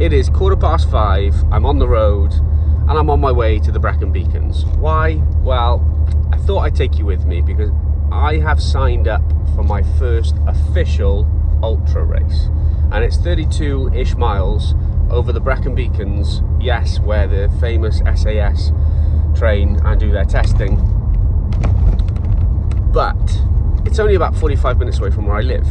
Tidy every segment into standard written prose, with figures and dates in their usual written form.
It is 5:15, I'm on the road, and I'm on my way to the Brecon Beacons. Why? Well, I thought I'd take you with me because I have signed up for my first official ultra race. And it's 32-ish miles over the Brecon Beacons, yes, where the famous SAS train and do their testing. But it's only about 45 minutes away from where I live.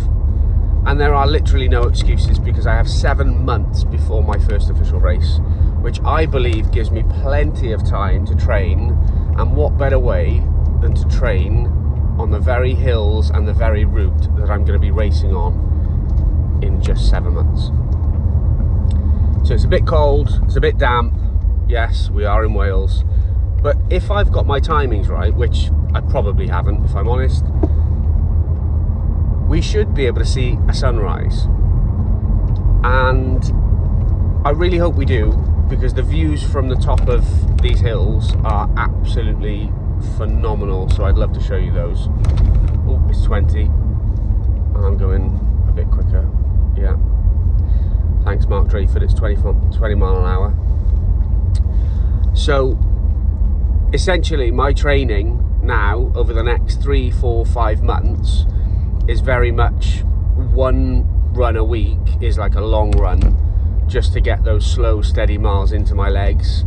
And there are literally no excuses because I have 7 months before my first official race, which I believe gives me plenty of time to train. And what better way than to train on the very hills and the very route that I'm going to be racing on in just 7 months. So it's a bit cold, it's a bit damp. Yes, we are in Wales. But if I've got my timings right, which I probably haven't, if I'm honest, we should be able to see a sunrise. And I really hope we do, because the views from the top of these hills are absolutely phenomenal. So I'd love to show you those. Oh, it's 20, and I'm going a bit quicker. Yeah. Thanks, Mark Drayford. It's 20 mile an hour. So essentially my training now over the next 3, 4, 5 months is very much one run a week is like a long run, just to get those slow steady miles into my legs.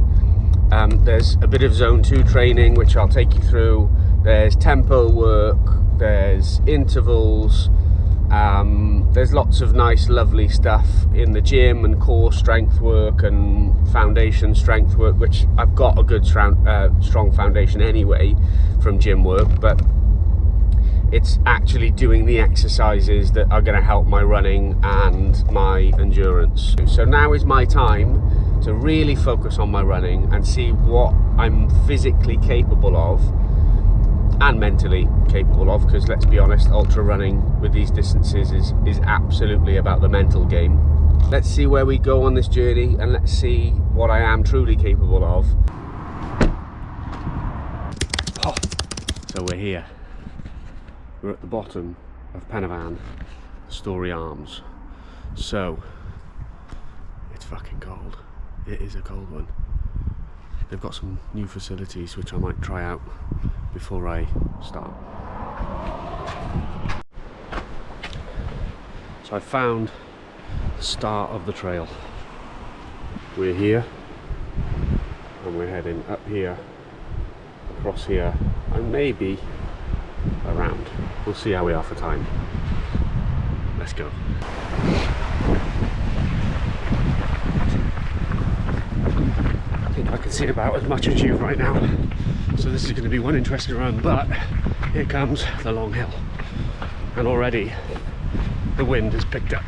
There's a bit of zone 2 training which I'll take you through. There's tempo work, there's intervals, there's lots of nice lovely stuff in the gym, and core strength work and foundation strength work, which I've got a good strong foundation anyway from gym work, but it's actually doing the exercises that are going to help my running and my endurance. So now is my time to really focus on my running and see what I'm physically capable of and mentally capable of, because let's be honest, ultra running with these distances is absolutely about the mental game. Let's see where we go on this journey, and let's see what I am truly capable of. Oh, so we're here. We're at the bottom of Penavan, Story Arms. So it's fucking cold. It is a cold one. They've got some new facilities which I might try out before I start. So I found the start of the trail. We're here and we're heading up here, across here, and maybe around. We'll see how we are for time. Let's go. I think I can see about as much as you right now, so this is going to be one interesting run, but here comes the long hill, and already the wind has picked up.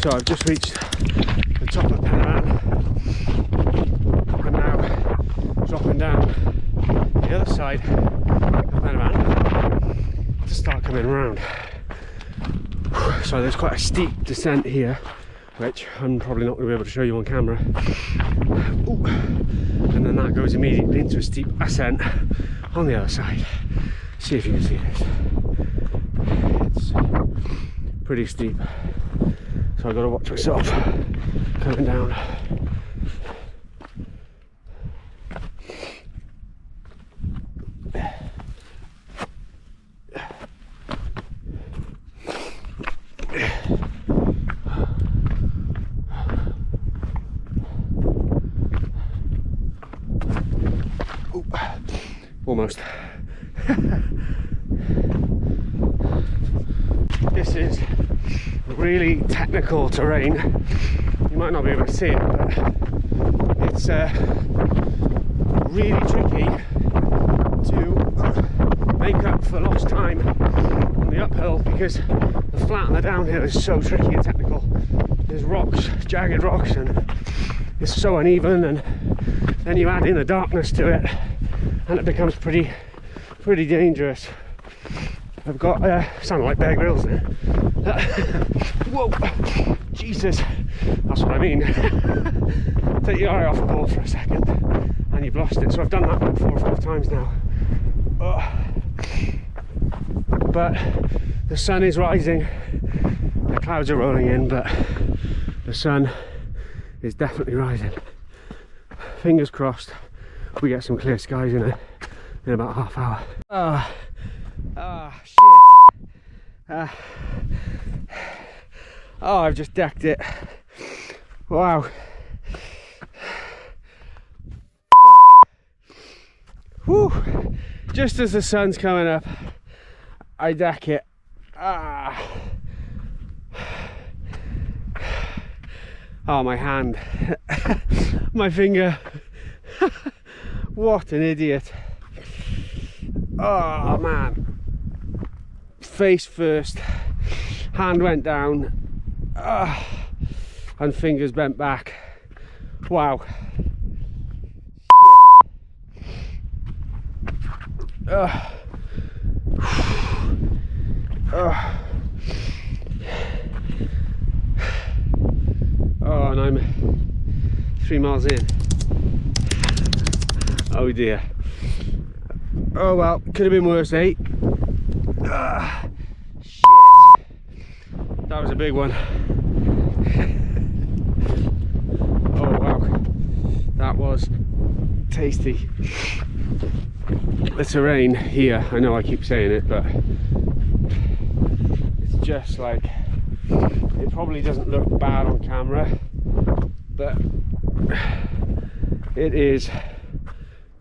So I've just reached the top of Penavan. I'm now dropping down the other side of Penavan to start coming around. So there's quite a steep descent here, which I'm probably not going to be able to show you on camera. Ooh. And then that goes immediately into a steep ascent on the other side. See if you can see this. It's pretty steep, so I've got to watch myself coming down. Almost. This is really technical terrain. You might not be able to see it, but it's really tricky to make up for lost time on the uphill, because the flat and the downhill is so tricky and technical. There's rocks, jagged rocks, and it's so uneven, and then you add in the darkness to it, and it becomes pretty dangerous. I've got sound like Bear Grylls there. Whoa, Jesus, that's what I mean. Take your eye off the ball for a second and you've lost it. So I've done that about 4 or 5 times now. But The sun is rising. The clouds are rolling in, but the sun is definitely rising. Fingers crossed we get some clear skies in about half hour. Shit. Oh, I've just decked it. Wow. Whew. Just as the sun's coming up, I deck it. Oh, my hand. My finger. What an idiot. Oh man. Face first. Hand went down. And fingers bent back. Wow. Oh, and I'm 3 miles in. Oh dear. Oh well, could have been worse, eh? Shit. That was a big one. Oh wow. That was tasty. The terrain here, I know I keep saying it, but it's just like, it probably doesn't look bad on camera, but it is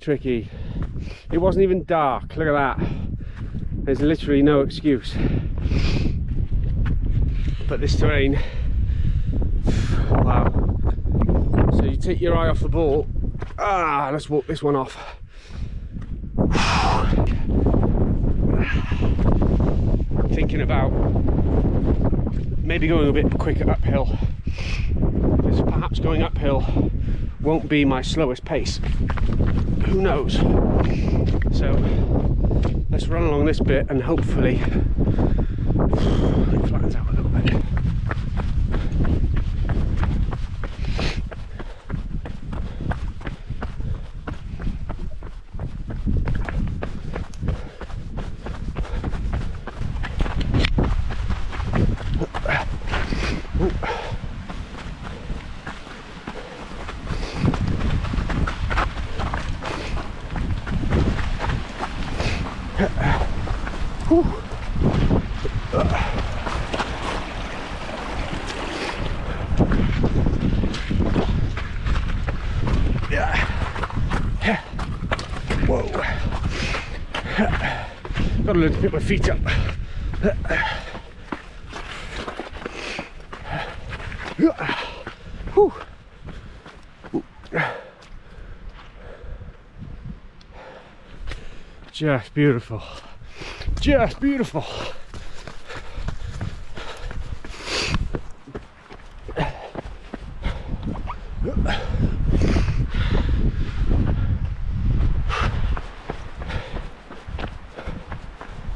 tricky. It wasn't even dark, look at that. There's literally no excuse. But this terrain, wow. So you take your eye off the ball. Let's walk this one off. I'm thinking about maybe going a bit quicker uphill, because perhaps going uphill won't be my slowest pace. Who knows? So let's run along this bit and hopefully it flattens out a little bit. Whoa. Gotta learn to pick my feet up. Just beautiful. Just beautiful.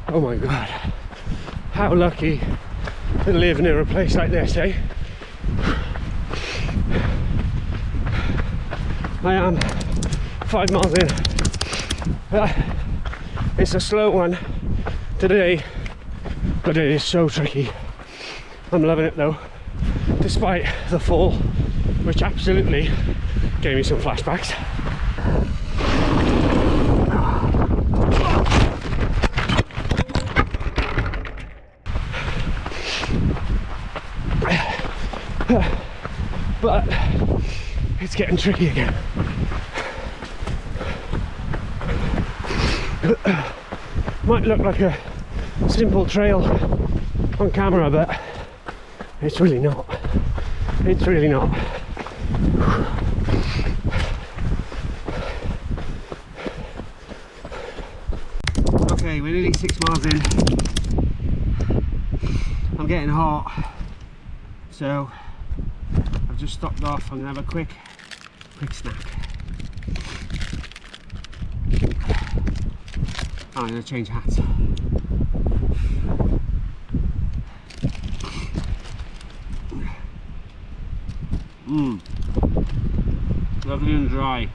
Oh my god, how lucky to live near a place like this, eh? I am 5 miles in. It's a slow one today, but it is so tricky. I'm loving it though, despite the fall, which absolutely gave me some flashbacks. But it's getting tricky again. Might look like a simple trail on camera, but it's really not. It's really not. Okay, we're nearly 6 miles in. I'm getting hot, so I've just stopped off. I'm gonna have a quick snack. I'm gonna change hats. Lovely and dry.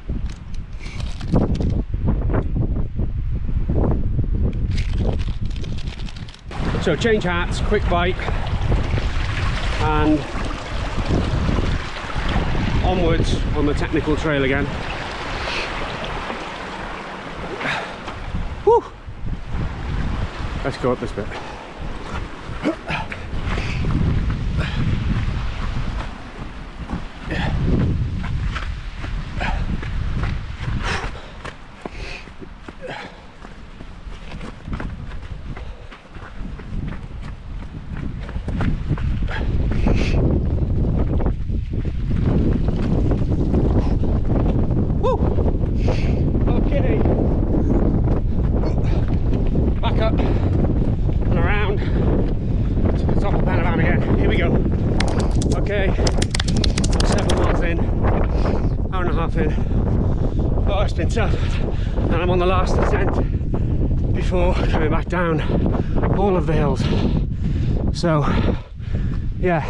So change hats, quick bite, and onwards on the technical trail again. Woo! Let's go up this bit. Okay, back up and around to the top of Panavan again. Here we go. Okay, I'm 7 miles in, hour and a half in. Oh, it's been tough, and I'm on the last ascent before coming back down all of the hills. So yeah,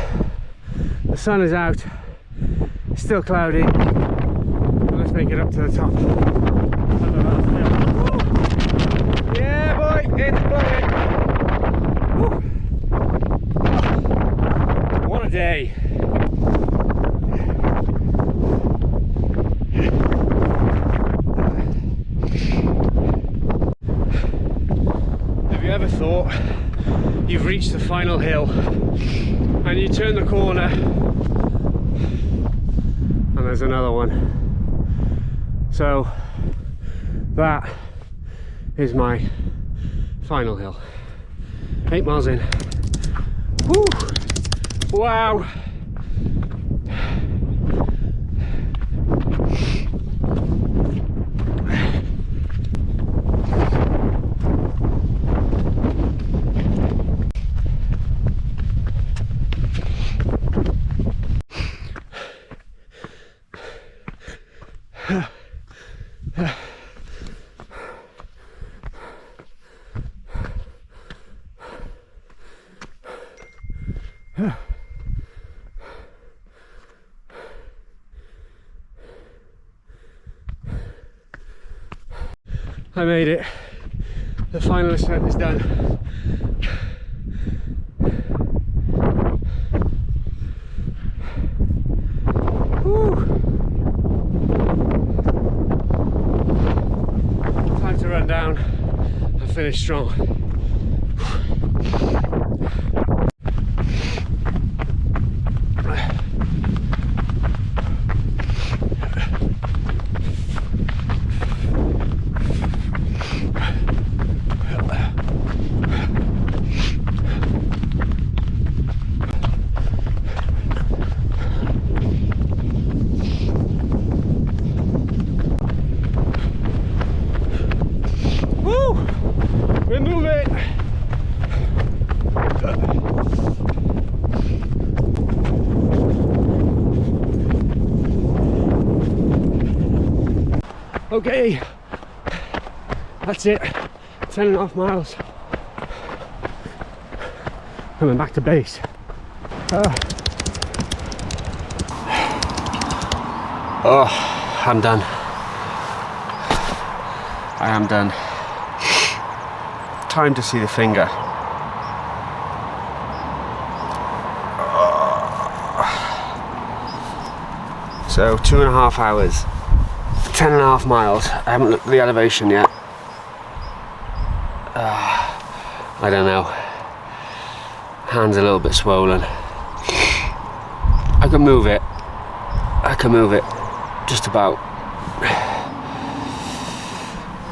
the sun is out, it's still cloudy, but let's make it up to the top. Yeah boy, it's blowing. Woo. What a day. Have you ever thought you've reached the final hill and you turn the corner and there's another one? So that is my final hill. 8 miles in. Woo! Wow! I made it. The final ascent is done. Woo. Time to run down and finish strong. We're moving! Okay, that's it. 10.5 miles. Coming back to base. Oh, I'm done. I am done. Time to see the finger. So 2.5 hours, 10.5 miles. I haven't looked at the elevation yet. I don't know. Hand's a little bit swollen. I can move it. I can move it. Just about.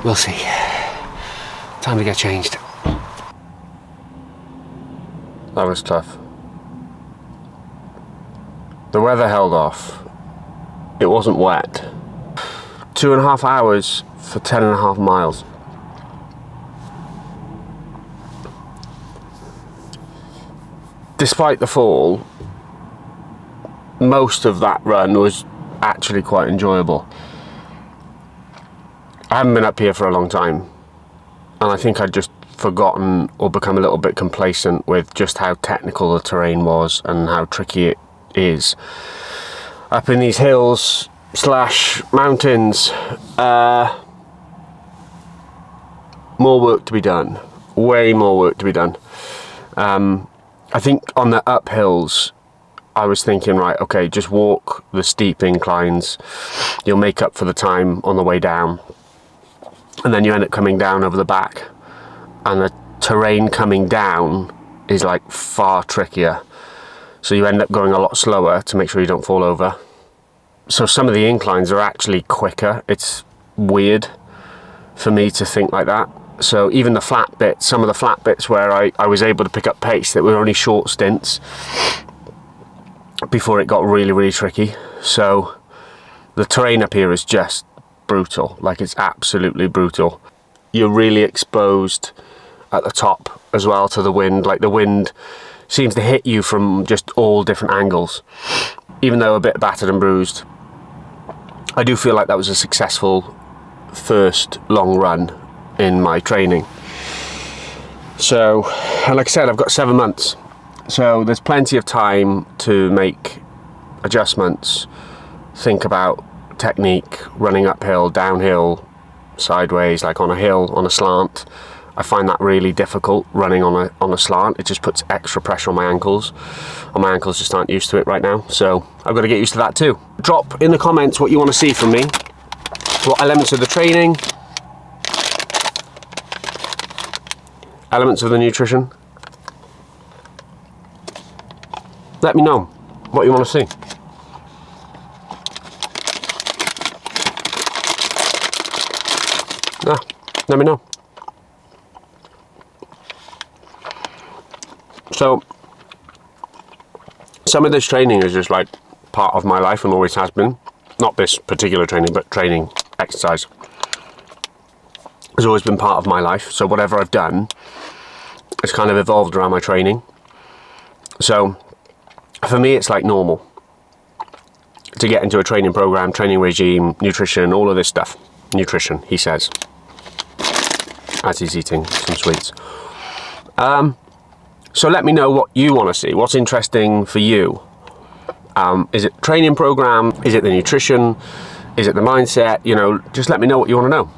We'll see. Time to get changed. That was tough. The weather held off. It wasn't wet. 2.5 hours for 10.5 miles. Despite the fall, most of that run was actually quite enjoyable. I haven't been up here for a long time, and I think I'd just forgotten or become a little bit complacent with just how technical the terrain was and how tricky it is. Up in these hills / mountains, more work to be done, way more work to be done. I think on the uphills, I was thinking, right, okay, just walk the steep inclines. You'll make up for the time on the way down. And then you end up coming down over the back. And the terrain coming down is like far trickier. So you end up going a lot slower to make sure you don't fall over. So some of the inclines are actually quicker. It's weird for me to think like that. So even the flat bits, some of the flat bits where I was able to pick up pace, that were only short stints before it got really, really tricky. So the terrain up here is just brutal. Like, it's absolutely brutal. You're really exposed at the top as well to the wind. Like, the wind seems to hit you from just all different angles. Even though a bit battered and bruised, I do feel like that was a successful first long run in my training. So, and like I said, I've got 7 months. So there's plenty of time to make adjustments, think about technique, running uphill, downhill, sideways, like on a hill, on a slant. I find that really difficult, running on a slant. It just puts extra pressure on my ankles. And my ankles just aren't used to it right now. So I've got to get used to that too. Drop in the comments what you want to see from me. What elements of the training, elements of the nutrition. Let me know what you want to see. Yeah, let me know. So, some of this training is just like part of my life and always has been. Not this particular training, but training, exercise has always been part of my life. So whatever I've done, it's kind of evolved around my training. So for me, it's like normal to get into a training program, training regime, nutrition, all of this stuff. Nutrition, he says, as he's eating some sweets. So let me know what you want to see. What's interesting for you? Is it training program? Is it the nutrition? Is it the mindset? You know, just let me know what you want to know.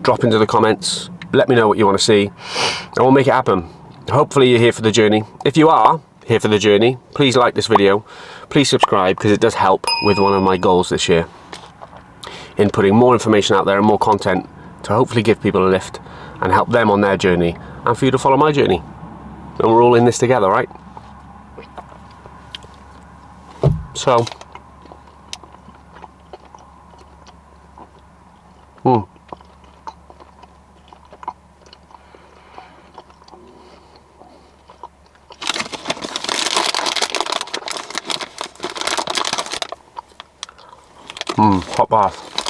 Drop into the comments. Let me know what you want to see, and we'll make it happen. Hopefully you're here for the journey. If you are here for the journey, please like this video. Please subscribe, because it does help with one of my goals this year, in putting more information out there and more content to hopefully give people a lift and help them on their journey, and for you to follow my journey. And we're all in this together, right? So, hot bath.